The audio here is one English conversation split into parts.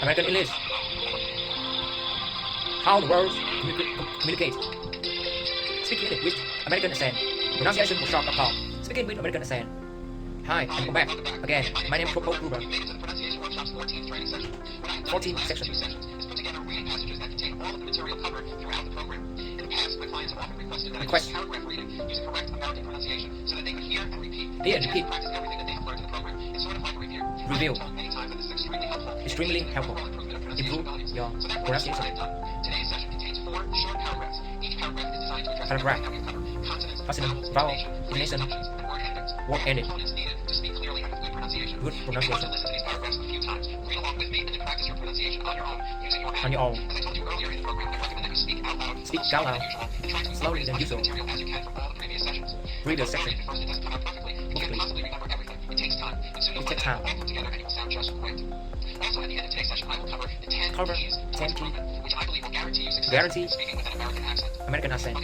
American English. How the world communicate. Speaking English with American accent. Pronunciationworkshop.com. Speaking with American accent. Hi, welcome back again. My name is Coco Gruber. 14 sections. Request. Hear and repeat. Review. Extremely helpful. Improve your pronunciation. Paragraph. Consonant, vowel, intonation, word ending. Good pronunciation. On your own. Speak out loud. Slowly than usual. Previous section. Book please. It takes time. Cover 10 key. Guarantee American accent.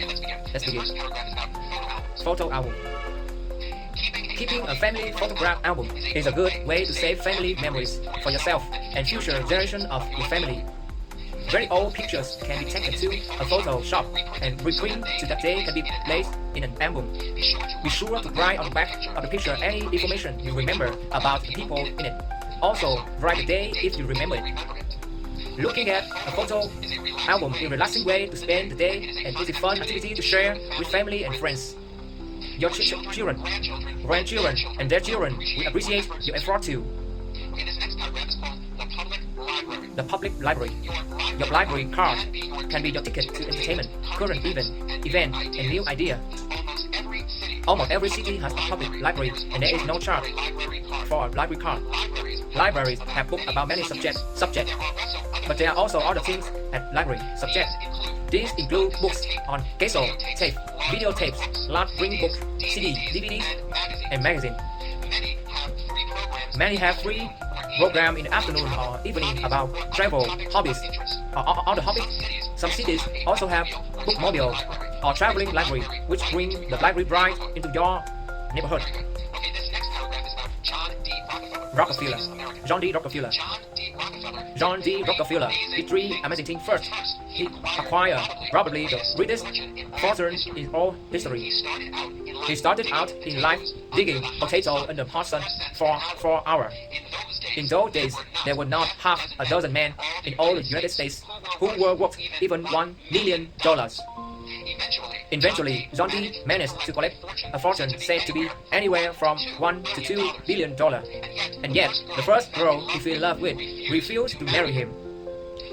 Let's begin. Photo album. Keeping a family photograph album is a good way to save family memories for yourself and future generation of your family. Very old pictures can be taken to a photo shop and reprint so that they can be placed in an album. Be sure to write on the back of the picture any information you remember about the people in it. Also, write the day if you remember it. Looking at a photo album is a relaxing way to spend the day and is a fun activity to share with family and friends. Your children, grandchildren, and their children will appreciate your effort too. The public library. Your library card can be your ticket to entertainment, current event, and new idea. Almost every city has a public library, and there is no charge for a library card. Libraries have books about many subjects, but there are also other things at library subjects. These include books on cassette tape, videotapes, large print books, CD, DVDs, and magazines. Many have free programs in the afternoon or evening about travel, hobbies, or other hobbies. Some cities also have bookmobile or traveling library, which bring the library right into your neighborhood. Rockefeller, John D. Rockefeller. John D. Rockefeller did three amazing things. First, he acquired probably the greatest fortune in all history. He started out in life digging potatoes in the hot sun for 4 hours. In those days, there were not half a dozen men in all the United States who were worth even $1 million. Eventually, John D. managed to collect a fortune said to be anywhere from $1 to $2 billion. And yet, the first girl he fell in love with refused to marry him.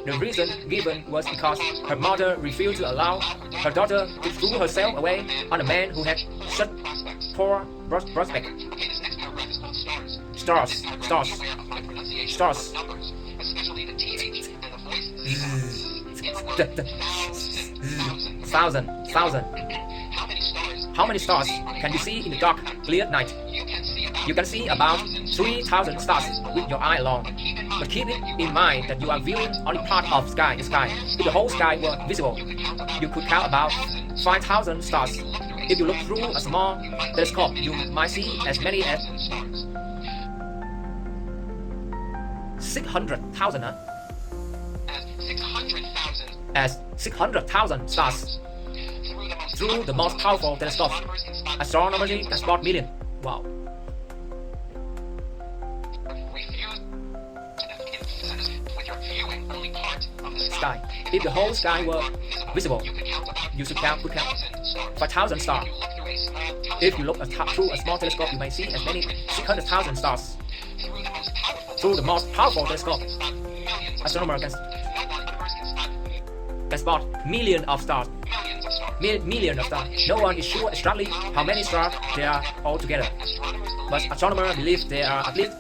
The reason given was because her mother refused to allow her daughter to throw herself away on a man who had such poor prospect. Stars. Thousand. How many stars can you see in the dark, clear night? You can see about 3,000 stars with your eye alone. But keep it in mind that you are viewing only part of the sky. If the whole sky were visible, you could count about 5,000 stars. If you look through a small telescope, you might see as many as 600,000. As 600,000 stars. Through the most powerful telescope, astronomers can spot millions. Wow. Sky. If the whole sky were visible, you should count 5,000 stars. If you look through a small telescope, you may see as many 600,000 stars. Through the most powerful telescope, astronomers can spot millions of stars. Millions of stars. No one is sure exactly how many stars there are altogether, but astronomers believe there are at least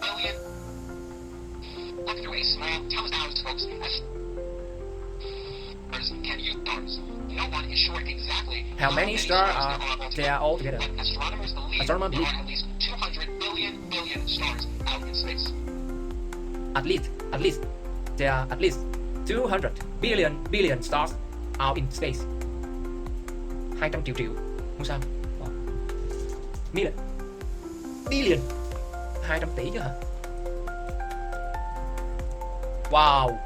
how many stars are there altogether. Astronomers believe at least there are at least 200 billion stars out in space. 200 triệu. Không sao. Billion 200 tỷ chứ hả? Wow.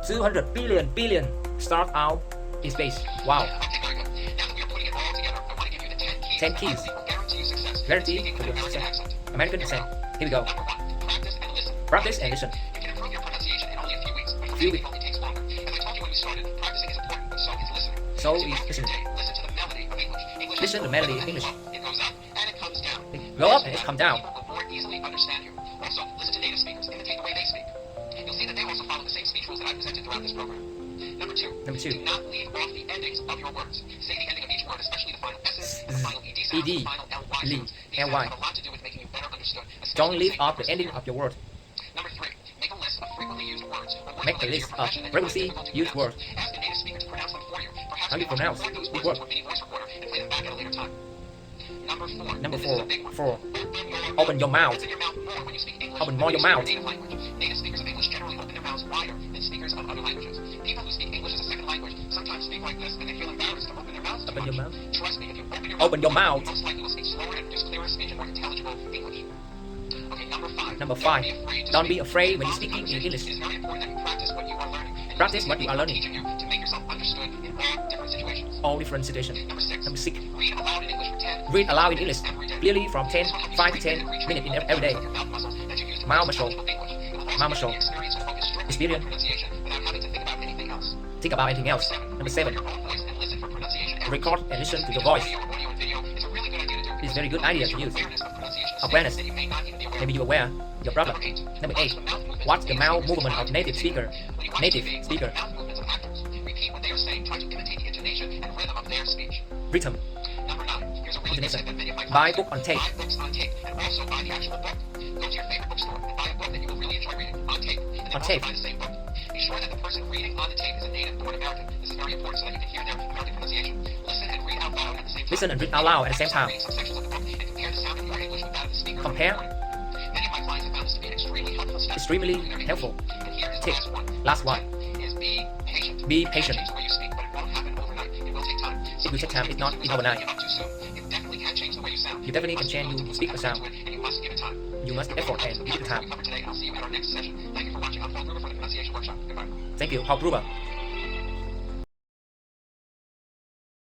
200 billion start out in space. Wow. 10 keys. Guarantee for your success. American accent. Here we go. Practice and listen. You can improve your pronunciation in only a few weeks, but Few practicing weeks. only takes longer. As I told you when we started, practicing is important, but so is listening. So As is you work listening. today, listen to the melody of English. English Listen to the melody of is English. It goes up and it comes down. Go up and it come down. People will more easily understand you. Also, listen to native speakers. Imitate the way they speak. You'll see that they also follow the same speech rules that I presented throughout this program. Number two. Number two. Do not leave off the endings of your words. Say the ending of each word, especially the final S's, the final ED sounds, ED, the final LY Lee, sounds. These sounds LY. have a lot to do with making you better understood. Don't especially leave saying off the first ending word. of your word. Number three, make a list of frequently used words. Or words Make a related to list your of profession that you frequently find difficult to used pronounce. words. Ask a native speaker to pronounce them for you. Perhaps How do you you can pronounce record those these words words? into a mini voice recorder and play them back at a later time. Number four. Number and this is four. a big one. Four. Open your mouth. Open your mouth more when you speak English. Open more your mouth. Native language. Native speakers of English generally open their mouths wider than speakers of other languages. People who speak English as a second language sometimes speak like this and they feel embarrassed to open their mouths too Open your much. mouth. Trust me, if you Open your mouth. you most likely will speak slower and produce clearer speech and more intelligible English. Okay, number five. Number five. Don't be afraid when you're speaking in It English. is very important that you practice what you are learning. And Practice use what you are learning. teaching you to make yourself understood in all different situations. All different situations. Number six. Number six. Read aloud in English for 10. Read aloud in English clearly from 5 to 10 minutes in every day. Mouth muscle. Mouth muscle. Experience. Think about anything else. Number 7. Record and listen to your voice. It's a very good idea to use. Awareness. Maybe you're aware of your problem. Number 8. Watch the mouth movement of native speaker. Native speaker. Repeat what they are saying. Try to imitate the intonation and rhythm of their speech. Rhythm. Number 9. Here's a really good tip that many of my Buy clients book on tape. Buy books on tape and also buy the actual book. Go to your favorite bookstore and buy a book that you will really enjoy reading on tape. And then On also tape. buy the same book. Be sure that the person reading on the tape is a native born American. This is very important so that you can hear their American pronunciation. Listen and read out loud at the same time. Listen and read out loud at the same time. Read some sections of the book and compare the sound of your English with that of the speaker. Compare. Many of my clients have found this to be an extremely helpful step. Extremely helpful. And here is the Tip. last one. Last one. Is be patient. Be You can patient. change the way you speak, but it won't happen overnight. It will take time. It will take time. It's not overnight. Give up too soon. It definitely can change the way you sound. You definitely can change you speak the sound. And you must give it time. You must give effort and give it time. Cover today, and I'll see you at our next session. Thank you for watching. I'm Paul Gruber for the pronunciation workshop. Goodbye. Thank you, Paul Gruber.